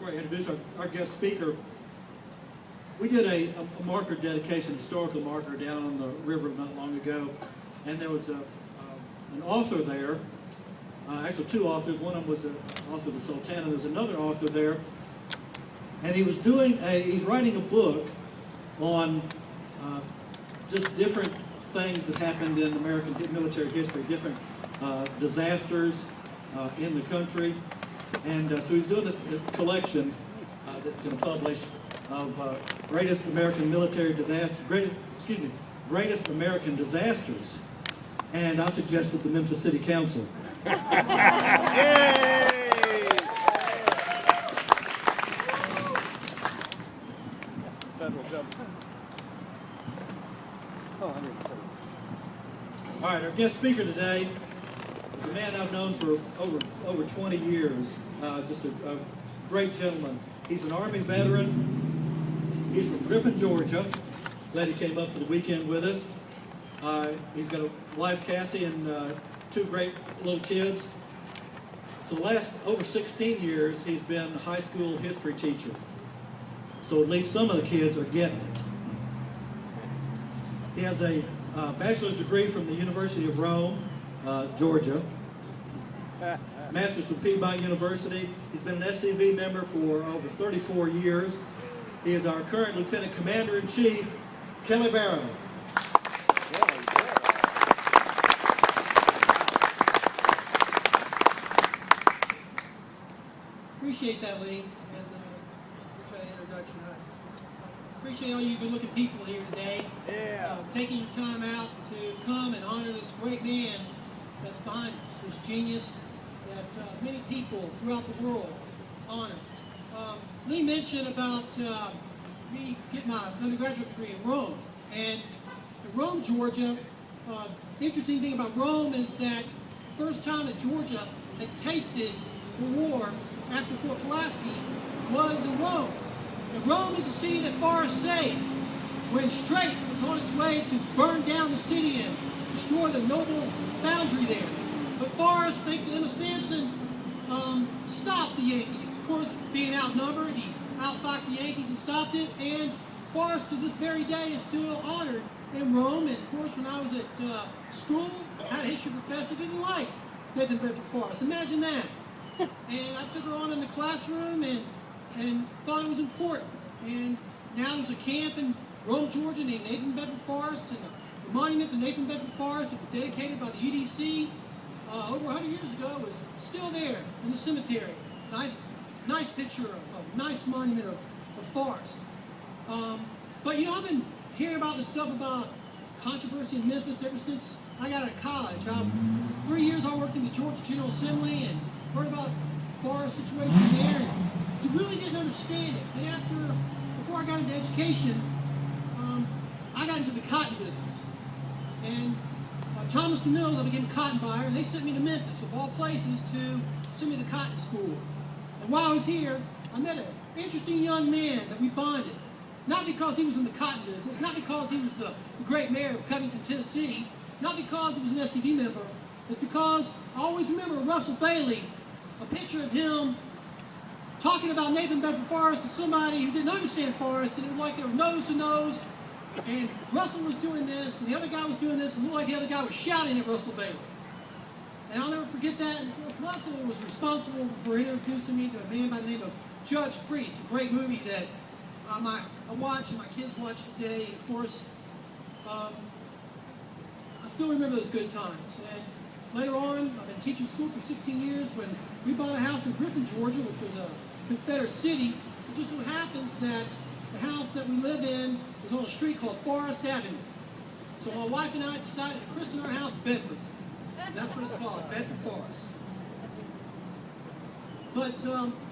before I introduce our guest speaker, we did a marker dedication, historical marker down on the river not long ago, and there was an author there, actually two authors. One of them was the author of the Sultana. There was another author there, and he was he's writing a book on just different things that happened in American military history, different disasters in the country. And so he's doing this collection that's going to publish of greatest American military greatest American disasters. And I suggested the Memphis City Council. Yay! Federal government. Oh, 107. All right, our guest speaker today is a man I've known for over 20 years. Just a great gentleman. He's an Army veteran. He's from Griffin, Georgia. Glad he came up for the weekend with us. He's got a wife, Cassie, and two great little kids. For the last over 16 years, he's been a high school history teacher. So at least some of the kids are getting it. He has a bachelor's degree from the University of Rome, Georgia. Master's from Piedmont University. He's been an SCV member for over 34 years. He is our current Lieutenant Commander-in-Chief, Kelly Barrow. Appreciate that, Lee, and thanks for that introduction. I appreciate all you good-looking people here today. Yeah. Taking your time out to come and honor this great man that's behind us, this genius that many people throughout the world honor. Lee mentioned about me getting my undergraduate degree in Rome, and in Rome, Georgia. Interesting thing about Rome is that the first time that Georgia had tasted the war after Fort Pulaski was in Rome. And Rome is a city that Forrest saved when Strait was on its way to burn down the city and destroy the noble foundry there. But Forrest, thanks to Emma Sampson, stopped the Yankees. Of course, being outnumbered, he outfoxed the Yankees and stopped it. And Forrest, to this very day, is still honored in Rome. And of course, when I was at school, I had a history professor who didn't like Nathan Bedford Forrest. Imagine that. And I took her on in the classroom and thought it was important. And now there's a camp in Rome, Georgia named Nathan Bedford Forrest, and the monument to Nathan Bedford Forrest that was dedicated by the UDC over 100 years ago was still there in the cemetery. Nice picture of a nice monument of Forrest. But you know, I've been hearing about this stuff about controversy in Memphis ever since I got out of college. 3 years I worked in the Georgia General Assembly and heard about Forrest situation there, and to really didn't understand it. And before I got into education, I got into the cotton business. And Thomas Mills, I became a cotton buyer, and they sent me to Memphis, of all places, to send me to cotton school. And while I was here, I met an interesting young man that we bonded. Not because he was in the cotton business, not because he was the great mayor of Covington, Tennessee, not because he was an SCV member. It's because I always remember Russell Bailey, a picture of him talking about Nathan Bedford Forrest to somebody who didn't understand Forrest, and it was like they were nose to nose, and Russell was doing this, and the other guy was doing this, and it looked like the other guy was shouting at Russell Bailey. And I'll never forget that. And Russell was responsible for introducing me to a man by the name of Judge Priest, a great movie that I watch and my kids watch today. And of course, I still remember those good times. And later on, I've been teaching school for 16 years. When we bought a house in Griffin, Georgia, which was a Confederate city, it just so happens that the house that we live in was on a street called Forest Avenue. So my wife and I decided to christen our house Bedford. And that's what it's called, Bedford Forest. But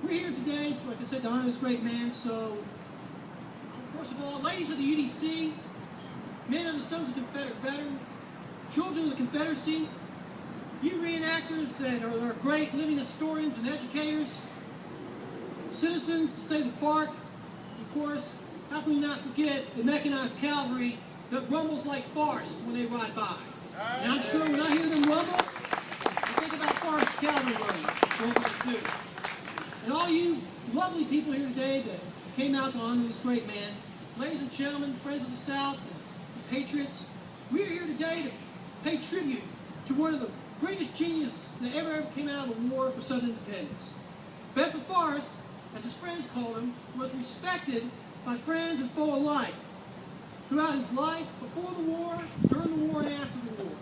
we're here today, to, like I said, to honor this great man. So, first of all, ladies of the UDC, men of the Sons of Confederate Veterans, children of the Confederacy, you reenactors that are great living historians and educators, citizens to save the park, of course, how can we not forget the mechanized cavalry that rumbles like Forrest when they ride by? And I'm sure when I hear them rumble, I think about Forrest cavalry rumbles too. And all you lovely people here today that came out to honor this great man. Ladies and gentlemen, friends of the South, and patriots, we are here today to pay tribute to one of the greatest geniuses that ever came out of a war for Southern independence. Bedford Forrest, as his friends called him, was respected by friends and foe alike throughout his life, before the war, during the war, and after the war.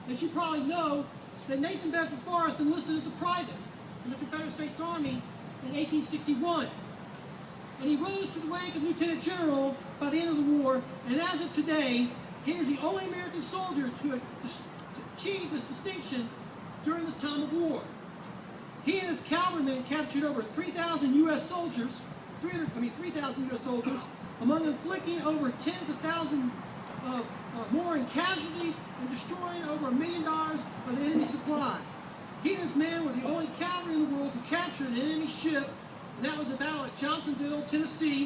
As you probably know, that Nathan Bedford Forrest enlisted as a private in the Confederate States Army in 1861. And he rose to the rank of Lieutenant General by the end of the war, and as of today, he is the only American soldier to achieve this distinction during this time of war. He and his cavalrymen captured over 3,000 U.S. soldiers, 3,000 U.S. soldiers, among inflicting over tens of thousands of more in casualties and destroying over $1 million of the enemy supply. He and his men were the only cavalry in the world to capture an enemy ship, and that was a battle at Johnsonville, Tennessee,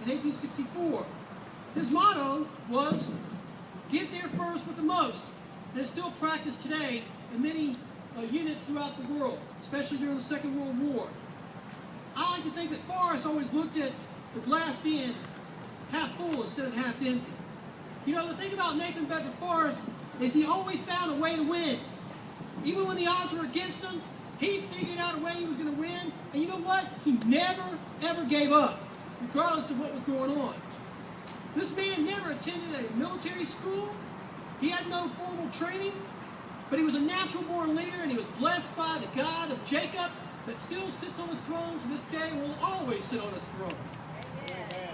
in 1864. His motto was, "Get there first with the most," and it's still practiced today in many units throughout the world, especially during the Second World War. I like to think that Forrest always looked at the glass being half full instead of half empty. You know, the thing about Nathan Bedford Forrest is he always found a way to win. Even when the odds were against him, he figured out a way he was going to win. And you know what? He never, ever gave up, regardless of what was going on. This man never attended a military school. He had no formal training, but he was a natural-born leader, and he was blessed by the God of Jacob that still sits on his throne to this day and will always sit on his throne. Amen.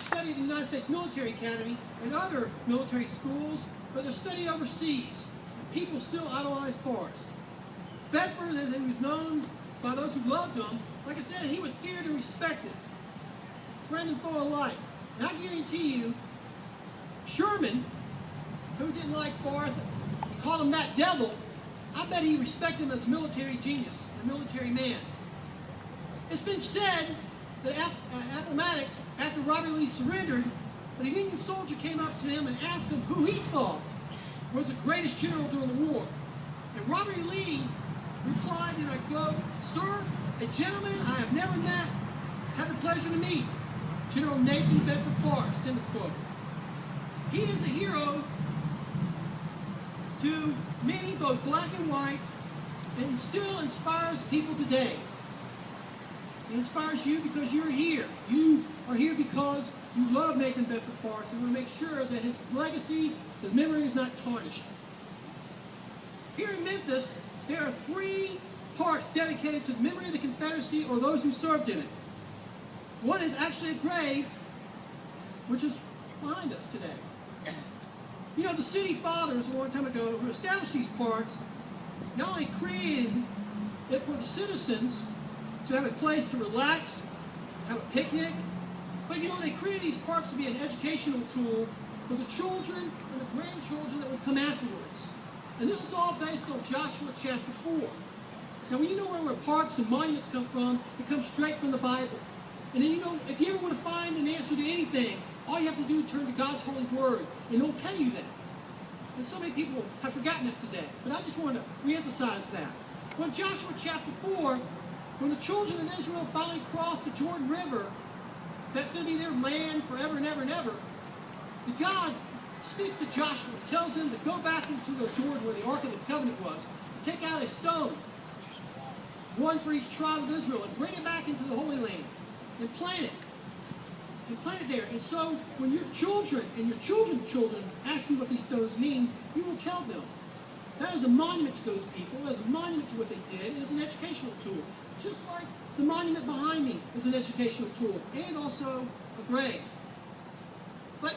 Studied at the United States Military Academy and other military schools, but they're studied overseas. And people still idolize Forrest. Bedford, as he was known by those who loved him, like I said, he was feared and respected, friend and foe alike. And I guarantee you, Sherman, who didn't like Forrest, he called him that devil, I bet he respected him as a military genius, a military man. It's been said that Appomattox, after Robert Lee surrendered, that a Union soldier came up to him and asked him who he thought was the greatest general during the war. And Robert E. Lee replied, and I quote, "Sir, a gentleman I have never met, had the pleasure to meet, General Nathan Bedford Forrest," end of quote. He is a hero to many, both black and white, and still inspires people today. It inspires you because you're here. You are here because you love Nathan Bedford Forrest and want to make sure that his legacy, his memory is not tarnished. Here in Memphis, there are 3 parks dedicated to the memory of the Confederacy or those who served in it. One is actually a grave, which is behind us today. You know, the city fathers a long time ago who established these parks not only created it for the citizens to have a place to relax, have a picnic, but you know, they created these parks to be an educational tool for the children and the grandchildren that would come afterwards. And this is all based on Joshua chapter 4. Now, when you know where parks and monuments come from, it comes straight from the Bible. And then, you know, if you ever want to find an answer to anything, all you have to do is turn to God's holy word, and it'll tell you that. And so many people have forgotten it today, but I just want to reemphasize that. When Joshua chapter 4, when the children of Israel finally crossed the Jordan River, that's going to be their land forever and ever and ever, the God speaks to Joshua, tells him to go back into the Jordan where the Ark of the Covenant was, and take out a stone, one for each tribe of Israel, and bring it back into the Holy Land, and plant it. And plant it there. And so when your children and your children's children ask you what these stones mean, you will tell them. That is a monument to those people. That is a monument to what they did. It is an educational tool. Just like the monument behind me is an educational tool, and also a grave. But,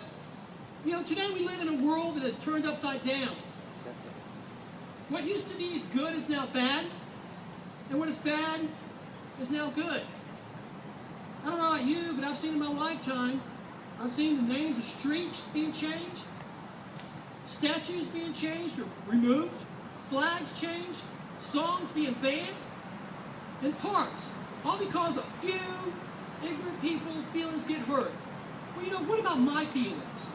you know, today we live in a world that is turned upside down. What used to be as good is now bad, and what is bad is now good. I don't know about you, but I've seen in my lifetime, I've seen the names of streets being changed, statues being changed or removed, flags changed, songs being banned, and parks, all because a few ignorant people's feelings get hurt. Well, you know, what about my feelings?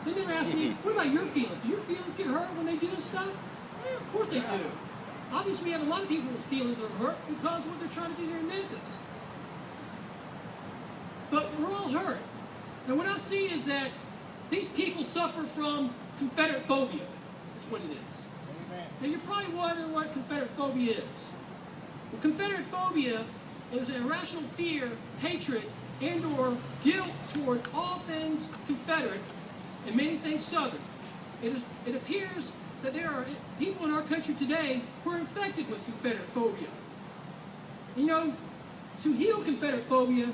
They never ask me, what about your feelings? Do your feelings get hurt when they do this stuff? Yeah, of course they do. Obviously, we have a lot of people with feelings that are hurt because of what they're trying to do here in Memphis. But we're all hurt. And what I see is that these people suffer from Confederate phobia. That's what it is. Amen. Now, you're probably wondering what Confederate phobia is. Well, Confederate phobia is an irrational fear, hatred, and or guilt toward all things Confederate and many things Southern. It appears that there are people in our country today who are infected with Confederate phobia. You know, to heal Confederate phobia,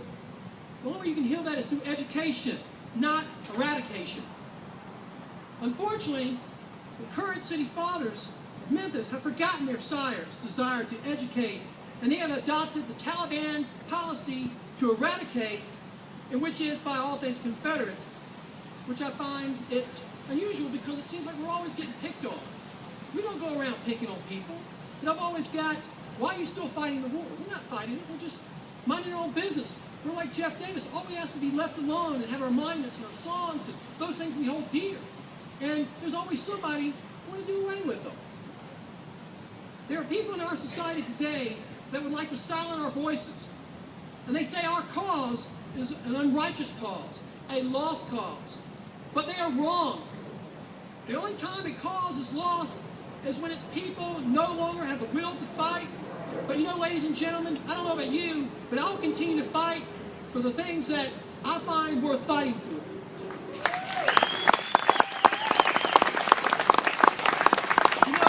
the only way you can heal that is through education, not eradication. Unfortunately, the current city fathers of Memphis have forgotten their sire's desire to educate, and they have adopted the Taliban policy to eradicate, and which is by all things Confederate, which I find it unusual because it seems like we're always getting picked on. We don't go around picking on people. And I've always got, why are you still fighting the war? We're not fighting it. We're just minding our own business. We're like Jeff Davis. All we ask is to be left alone and have our monuments and our songs and those things we hold dear. And there's always somebody who want to do away with them. There are people in our society today that would like to silence our voices. And they say our cause is an unrighteous cause, a lost cause. But they are wrong. The only time a cause is lost is when its people no longer have the will to fight. But you know, ladies and gentlemen, I don't know about you, but I'll continue to fight for the things that I find worth fighting for. You know,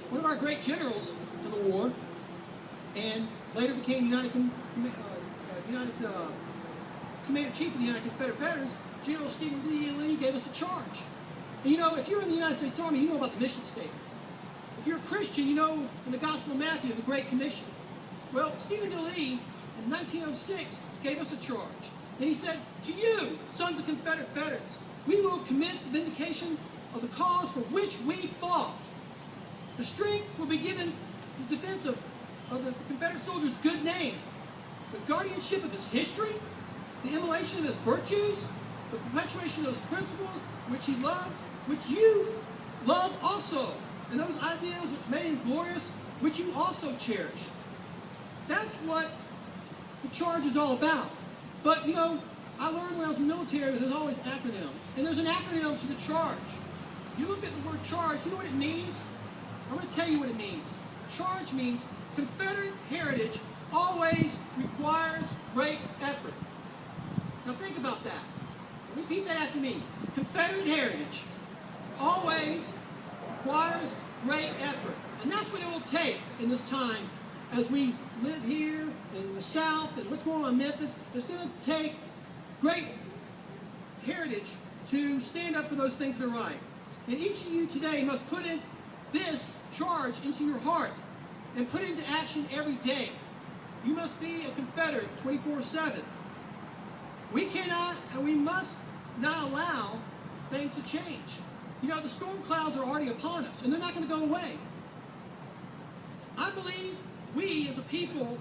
one of our great generals in the war, and later became Commander-in-Chief of the United Confederate Veterans, General Stephen D. Lee, gave us a charge. And you know, if you're in the United States Army, you know about the mission statement. If you're a Christian, you know in the Gospel of Matthew, the Great Commission. Well, Stephen D. Lee, in 1906, gave us a charge. And he said, to you, sons of Confederate veterans, we will commit the vindication of the cause for which we fought. The strength will be given the defense of the Confederate soldier's good name, the guardianship of his history, the immolation of his virtues, the perpetuation of those principles which he loved, which you love also, and those ideals which made him glorious, which you also cherish. That's what the charge is all about. But, you know, I learned when I was in the military that there's always acronyms. And there's an acronym to the charge. You look at the word charge, you know what it means? I'm going to tell you what it means. Charge means Confederate heritage always requires great effort. Now think about that. Repeat that after me. Confederate heritage always requires great effort. And that's what it will take in this time as we live here in the South and what's going on in Memphis. It's going to take great heritage to stand up for those things that are right. And each of you today must put in this charge into your heart and put it into action every day. You must be a Confederate 24/7. We cannot and we must not allow things to change. You know, the storm clouds are already upon us, and they're not going to go away. I believe we as a people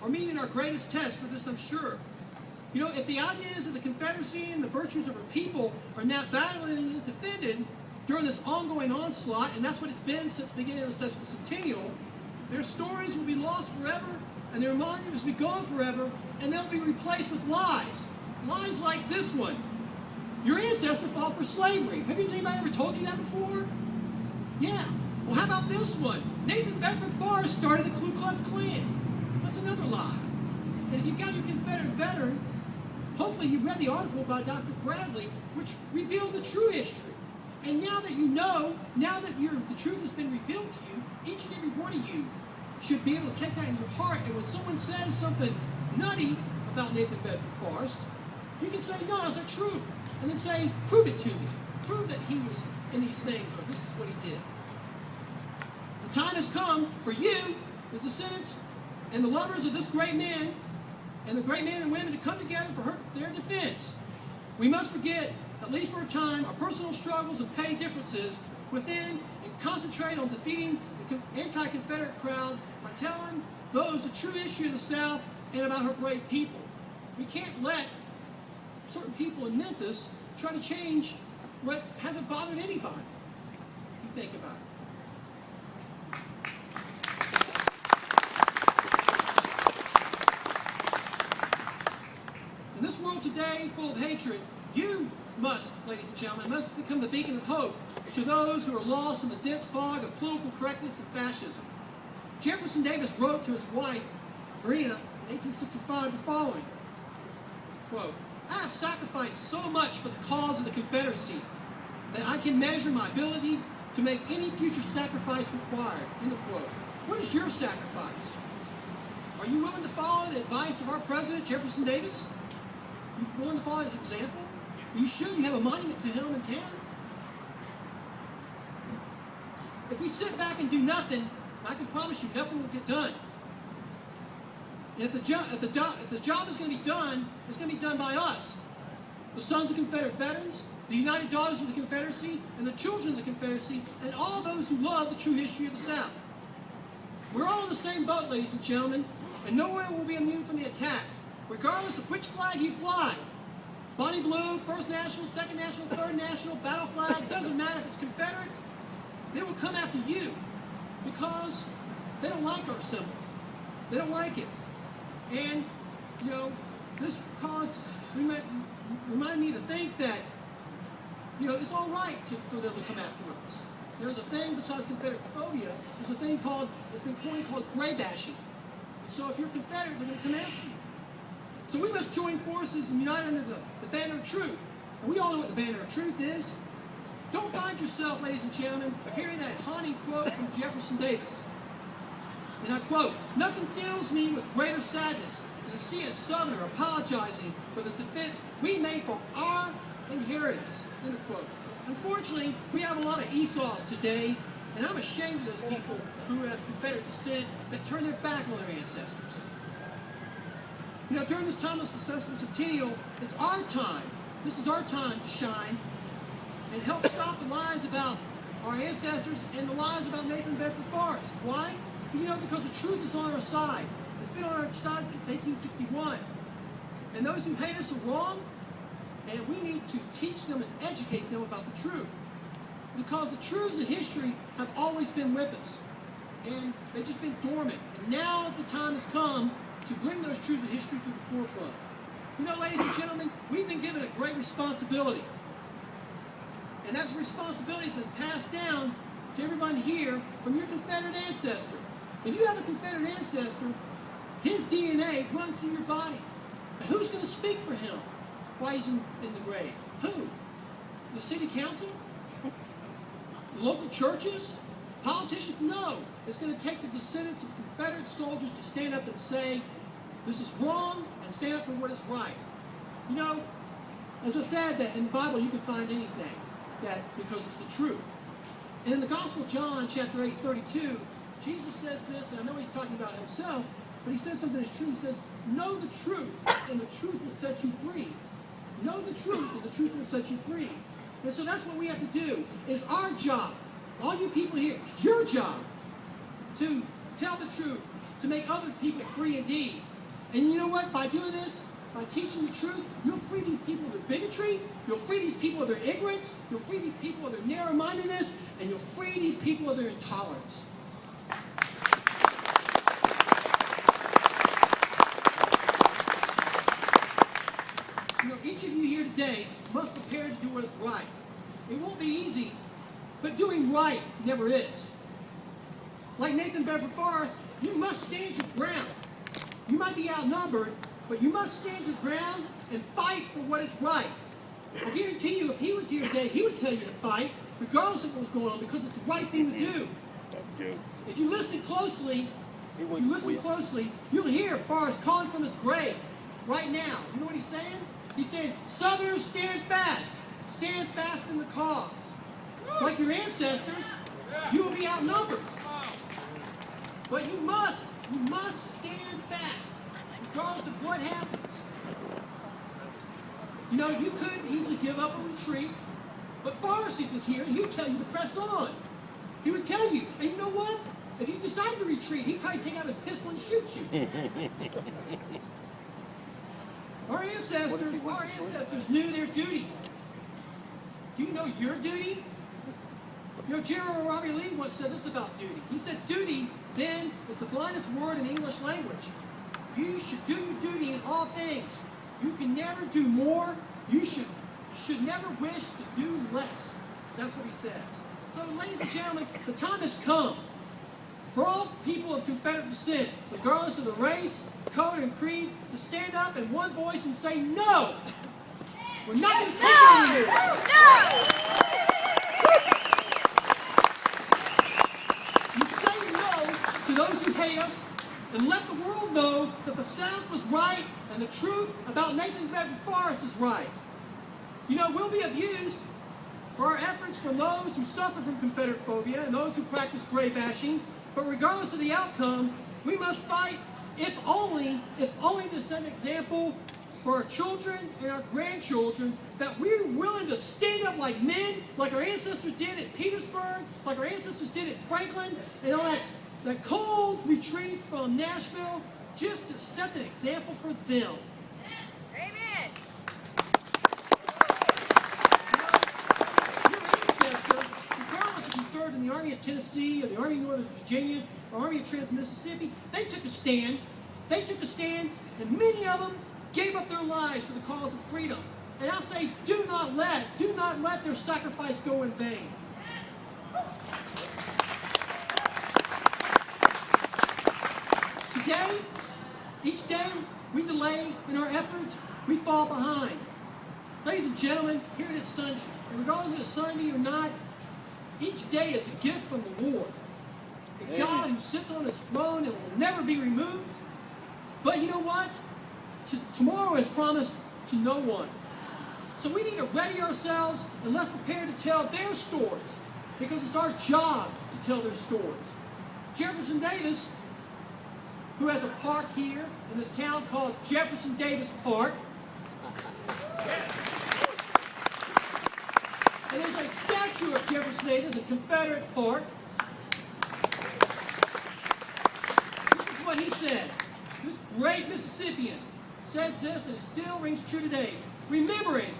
are meeting our greatest test for this, I'm sure. You know, if the ideas of the Confederacy and the virtues of our people are not valiantly defended during this ongoing onslaught, and that's what it's been since the beginning of the sesquicentennial, their stories will be lost forever, and their monuments will be gone forever, and they'll be replaced with lies. Lies like this one. Your ancestors fought for slavery. Have anybody ever told you that before? Yeah. Well, how about this one? Nathan Bedford Forrest started the Ku Klux Klan. That's another lie. And if you've got your Confederate veteran, hopefully you read the article by Dr. Bradley, which revealed the true history. And now that you know, now that the truth has been revealed to you, each and every one of you should be able to take that in your heart. And when someone says something nutty about Nathan Bedford Forrest, you can say, no, that's not true. And then say, prove it to me. Prove that he was in these things, or this is what he did. The time has come for you, the descendants and the lovers of this great man, and the great men and women to come together for their defense. We must forget, at least for a time, our personal struggles and petty differences within and concentrate on defeating the anti-Confederate crowd by telling those the true issue of the South and about her brave people. We can't let certain people in Memphis try to change what hasn't bothered anybody. If you think about it. In this world today, full of hatred, you must, ladies and gentlemen, must become the beacon of hope to those who are lost in the dense fog of political correctness and fascism. Jefferson Davis wrote to his wife, Verena, in 1865 the following, quote, "I have sacrificed so much for the cause of the Confederacy that I can measure my ability to make any future sacrifice required." End of quote. What is your sacrifice? Are you willing to follow the advice of our president, Jefferson Davis? Are you willing to follow his example? Are you sure you have a monument to him in town? If we sit back and do nothing, I can promise you nothing will get done. And if the job is going to be done, it's going to be done by us. The sons of Confederate veterans, the United Daughters of the Confederacy, and the children of the Confederacy, and all those who love the true history of the South. We're all in the same boat, ladies and gentlemen, and nowhere will be immune from the attack, regardless of which flag you fly. Bonnie Blue, First National, Second National, Third National, Battle Flag, doesn't matter if it's Confederate, they will come after you because they don't like our symbols. They don't like it. And, you know, this remind me to think that, you know, it's all right for them to come after us. There's a thing besides Confederate phobia, there's a thing it's been coined called gray bashing. So if you're Confederate, they're going to come after you. So we must join forces and unite under the banner of truth. And we all know what the banner of truth is. Don't find yourself, ladies and gentlemen, hearing that haunting quote from Jefferson Davis. And I quote, "Nothing fills me with greater sadness than to see a Southerner apologizing for the defense we made for our inheritance." End of quote. Unfortunately, we have a lot of Esau's today, and I'm ashamed of those people who have Confederate descent that turn their back on their ancestors. You know, during this time of successful centennial, it's our time. This is our time to shine and help stop the lies about our ancestors and the lies about Nathan Bedford Forrest. Why? You know, because the truth is on our side. It's been on our side since 1861. And those who hate us are wrong, and we need to teach them and educate them about the truth. Because the truths of history have always been with us, and they've just been dormant. And now the time has come to bring those truths of history to the forefront. You know, ladies and gentlemen, we've been given a great responsibility. And that responsibility has been passed down to everyone here from your Confederate ancestor. If you have a Confederate ancestor, his DNA runs through your body. And who's going to speak for him while he's in the grave? Who? The city council? The local churches? Politicians? No. It's going to take the descendants of Confederate soldiers to stand up and say, this is wrong, and stand up for what is right. You know, as I said, that in the Bible you can find anything, because it's the truth. And in the Gospel of John, chapter 8, 32, Jesus says this, and I know he's talking about himself, but he says something that's true. He says, know the truth, and the truth will set you free. Know the truth, and the truth will set you free. And so that's what we have to do. It's our job, all you people here, it's your job to tell the truth, to make other people free indeed. And you know what? By doing this, by teaching the truth, you'll free these people of their bigotry, you'll free these people of their ignorance, you'll free these people of their narrow-mindedness, and you'll free these people of their intolerance. You know, each of you here today must prepare to do what is right. It won't be easy, but doing right never is. Like Nathan Bedford Forrest, you must stand your ground. You might be outnumbered, but you must stand your ground and fight for what is right. I guarantee you, if he was here today, he would tell you to fight, regardless of what was going on, because it's the right thing to do. If you listen closely, you'll hear Forrest calling from his grave right now. You know what he's saying? He's saying, Southerners, stand fast in the cause. Like your ancestors, you will be outnumbered. But you must stand fast, regardless of what happens. You know, you could easily give up and retreat, but Forrest, if he was here, he would tell you to press on. He would tell you, and you know what? If you decide to retreat, he'd probably take out his pistol and shoot you. Our ancestors knew their duty. Do you know your duty? You know, General Robert Lee once said this about duty. He said, duty, then, is the blindest word in the English language. You should do your duty in all things. You can never do more. You should never wish to do less. That's what he says. So, ladies and gentlemen, the time has come for all people of Confederate descent, regardless of the race, color, and creed, to stand up in one voice and say, no! We're not going to take it anymore! You say no to those who hate us, and let the world know that the South was right and the truth about Nathan Bedford Forrest is right. You know, we'll be abused for our efforts from those who suffer from Confederate phobia and those who practice grave bashing, but regardless of the outcome, we must fight, if only to set an example for our children and our grandchildren, that we're willing to stand up like men, like our ancestors did at Petersburg, like our ancestors did at Franklin, and all that cold retreat from Nashville, just to set an example for them. Amen. Your ancestor, regardless if you served in the Army of Tennessee or the Army of Northern Virginia or Army of Trans-Mississippi, they took a stand. They took a stand, and many of them gave up their lives for the cause of freedom. And I say, do not let their sacrifice go in vain. Today, each day we delay in our efforts, we fall behind. Ladies and gentlemen, here it is Sunday. And regardless of it's Sunday or not, each day is a gift from the Lord. A God who sits on his throne and will never be removed. But you know what? Tomorrow is promised to no one. So we need to ready ourselves and let's prepare to tell their stories, because it's our job to tell their stories. Jefferson Davis, who has a park here in this town called Jefferson Davis Park. And there's a statue of Jefferson Davis in Confederate Park. This is what he said. This great Mississippian says this, and it still rings true today. Remembering,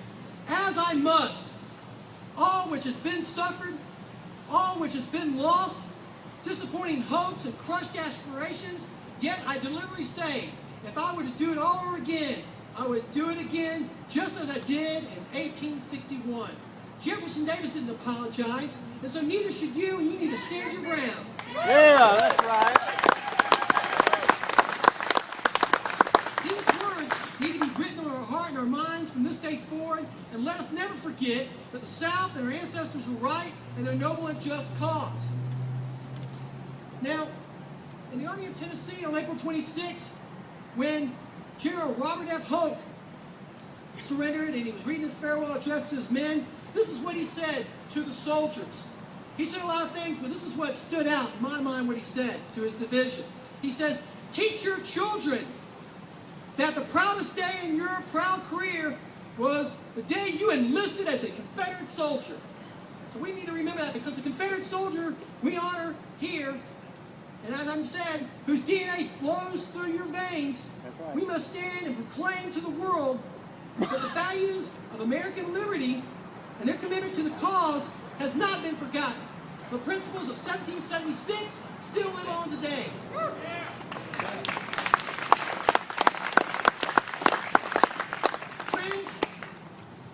as I must, all which has been suffered, all which has been lost, disappointing hopes and crushed aspirations, yet I deliberately say, if I were to do it all over again, I would do it again just as I did in 1861. Jefferson Davis didn't apologize, and so neither should you, and you need to stand your ground. Yeah, that's right. These words need to be written on our heart and our minds from this day forward, and let us never forget that the South and our ancestors were right and their noble and just cause. Now, in the Army of Tennessee on April 26th, when General Robert F. Hoke surrendered and he was reading his farewell address to his men, this is what he said to the soldiers. He said a lot of things, but this is what stood out in my mind, what he said to his division. He says, teach your children that the proudest day in your proud career was the day you enlisted as a Confederate soldier. So we need to remember that, because the Confederate soldier we honor here, and as I said, whose DNA flows through your veins, we must stand and proclaim to the world that the values of American liberty and their commitment to the cause has not been forgotten. The principles of 1776 still live on today. Friends,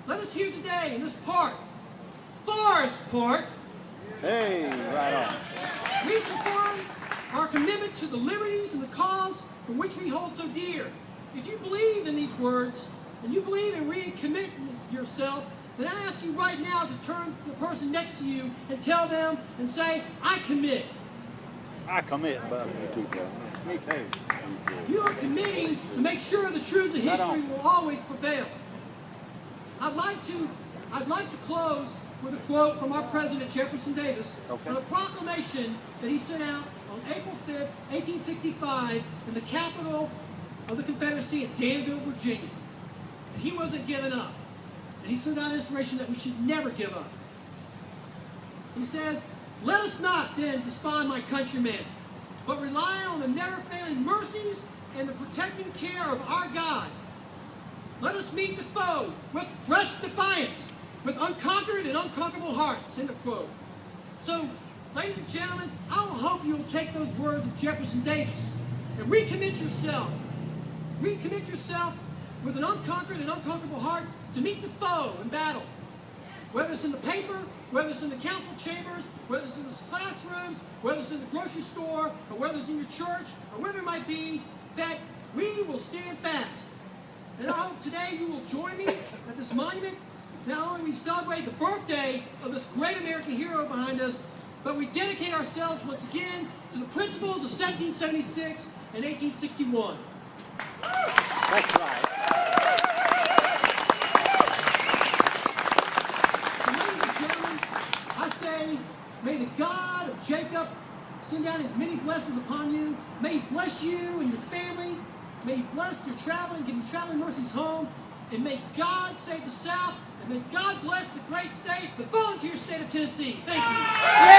let us hear today in this park, Forest Park, Hey, right on. reaffirm our commitment to the liberties and the cause for which we hold so dear. If you believe in these words, and you believe in recommitting yourself, then I ask you right now to turn to the person next to you and tell them and say, I commit. I commit, bud. Me too, bro. Me too. You are committing to make sure the truths of history will always prevail. I'd like to close with a quote from our president, Jefferson Davis, on a proclamation that he sent out on April 5th, 1865, in the capital of the Confederacy at Danville, Virginia. And he wasn't giving up. And he sent out inspiration that we should never give up. He says, let us not then despise my countrymen, but rely on the never-failing mercies and the protecting care of our God. Let us meet the foe with fresh defiance, with unconquered and unconquerable hearts. End of quote. So, ladies and gentlemen, I hope you'll take those words of Jefferson Davis and recommit yourself. Recommit yourself with an unconquered and unconquerable heart to meet the foe in battle. Whether it's in the paper, whether it's in the council chambers, whether it's in the classrooms, whether it's in the grocery store, or whether it's in your church, or whether it might be, that we will stand fast. And I hope today you will join me at this monument. Not only we celebrate the birthday of this great American hero behind us, but we dedicate ourselves once again to the principles of 1776 and 1861. That's right. So, ladies and gentlemen, I say, may the God of Jacob send down his many blessings upon you. May he bless you and your family. May he bless your traveling, give you traveling mercies home. And may God save the South. And may God bless the great state, the volunteer state of Tennessee. Thank you.